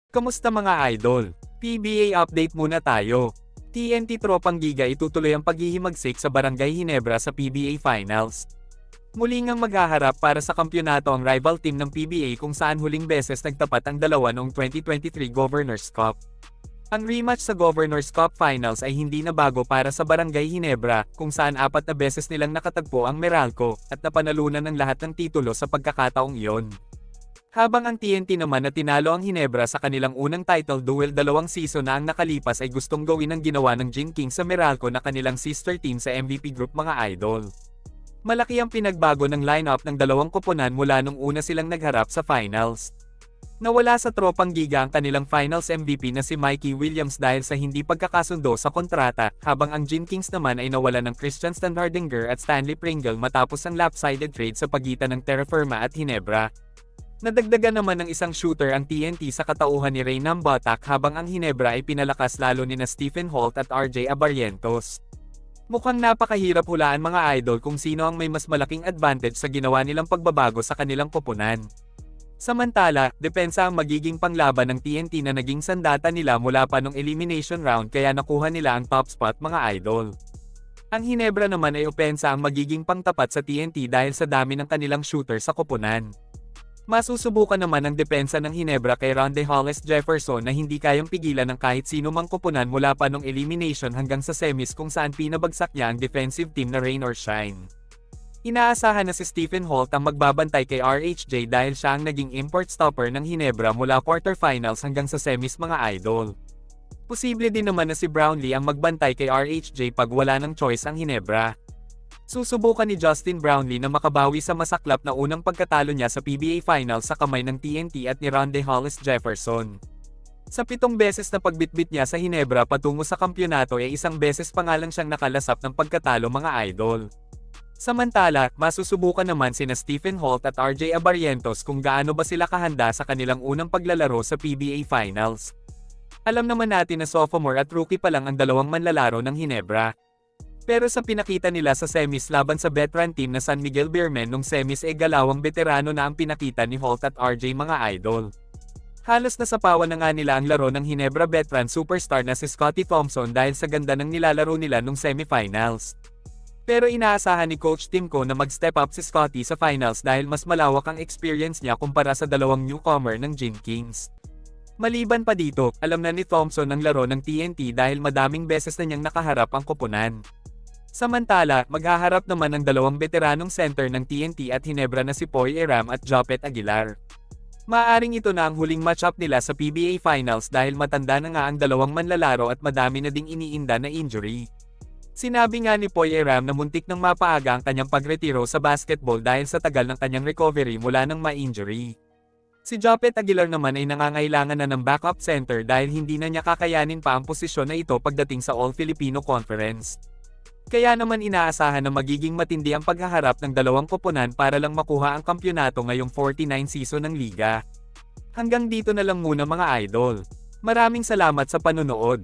Kamusta mga idol? PBA update muna tayo. TNT Tropang Giga itutuloy ang paghihimagsik sa Barangay Ginebra sa PBA Finals. Muli ngang maghaharap para sa kampyonato ang rival team ng PBA kung saan huling beses nagtapat ang dalawa noong 2023 Governors Cup. Ang rematch sa Governors Cup Finals ay hindi na bago para sa Barangay Ginebra, kung saan 4 na beses nilang nakatagpo ang Meralco, at napanalunan ng lahat ng titulo sa pagkakataong iyon. Habang ang TNT naman na tinalo ang Ginebra sa kanilang unang title duel 2 season na ang nakalipas ay gustong gawin ang ginawa ng Gin Kings sa Meralco na kanilang sister team sa MVP Group mga idol. Malaki ang pinagbago ng lineup ng dalawang koponan mula nung una silang nagharap sa finals. Nawala sa Tropang Giga ang kanilang finals MVP na si Mikey Williams dahil sa hindi pagkakasundo sa kontrata, habang ang Gin Kings naman ay nawala ng Christian Standhardinger at Stanley Pringle matapos ang lopsided trade sa pagitan ng Terra Firma at Ginebra. Nadagdagan naman ng isang shooter ang TNT sa katauhan ni Reynam Batak habang ang Ginebra ay pinalakas lalo ni Stephen Holt at RJ Abarrientos. Mukhang napakahirap hulaan mga idol kung sino ang may mas malaking advantage sa ginawa nilang pagbabago sa kanilang koponan. Samantala, depensa ang magiging panglaban ng TNT na naging sandata nila mula pa nung elimination round kaya nakuha nila ang top spot mga idol. Ang Ginebra naman ay opensa ang magiging pangtapat sa TNT dahil sa dami ng kanilang shooter sa koponan. Masusubukan naman ang depensa ng Ginebra kay Ronde Hollis Jefferson na hindi kayang pigilan ng kahit sino mang koponan mula pa nung elimination hanggang sa semis kung saan pinabagsak niya ang defensive team na rain or shine. Inaasahan na si Stephen Holt ang magbabantay kay RHJ dahil siya ang naging import stopper ng Ginebra mula quarterfinals hanggang sa semis mga idol. Posible din naman na si Brownlee ang magbantay kay RHJ pag wala ng choice ang Ginebra. Susubukan ni Justin Brownlee na makabawi sa masaklap na unang pagkatalo niya sa PBA Finals sa kamay ng TNT at ni Ronde Hollis Jefferson. Sa 7 beses na pagbitbit niya sa Ginebra patungo sa kampyonato ay 1 beses pa nga lang siyang nakalasap ng pagkatalo mga idol. Samantala, masusubukan naman sina Stephen Holt at RJ Abarrientos kung gaano ba sila kahanda sa kanilang unang paglalaro sa PBA Finals. Alam naman natin na sophomore at rookie pa lang ang dalawang manlalaro ng Ginebra. Pero sa pinakita nila sa semis laban sa veteran team na San Miguel Beermen nung semis ay galawang veterano na ang pinakita ni Holt at RJ mga idol. Halos nasapawan na nga nila ang laro ng Ginebra veteran superstar na si Scottie Thompson dahil sa ganda ng nilalaro nila nung semifinals. Pero inaasahan ni Coach Timko na mag-step up si Scottie sa finals dahil mas malawak ang experience niya kumpara sa dalawang newcomer ng Gin Kings. Maliban pa dito, alam na ni Thompson ang laro ng TNT dahil madaming beses na niyang nakaharap ang koponan. Samantala, maghaharap naman ang dalawang veteranong center ng TNT at Ginebra na si Poy Eram at Jopet Aguilar. Maaring ito na ang huling matchup nila sa PBA Finals dahil matanda na nga ang dalawang manlalaro at madami na ding iniinda na injury. Sinabi nga ni Poy Eram na muntik nang mapaaga ang kanyang pagretiro sa basketball dahil sa tagal ng kanyang recovery mula ng ma-injury. Si Jopet Aguilar naman ay nangangailangan na ng backup center dahil hindi na niya kakayanin pa ang posisyon na ito pagdating sa All-Filipino Conference. Kaya naman inaasahan na magiging matindi ang paghaharap ng dalawang koponan para lang makuha ang kampyonato ngayong 49 season ng liga. Hanggang dito na lang muna mga idol. Maraming salamat sa panonood.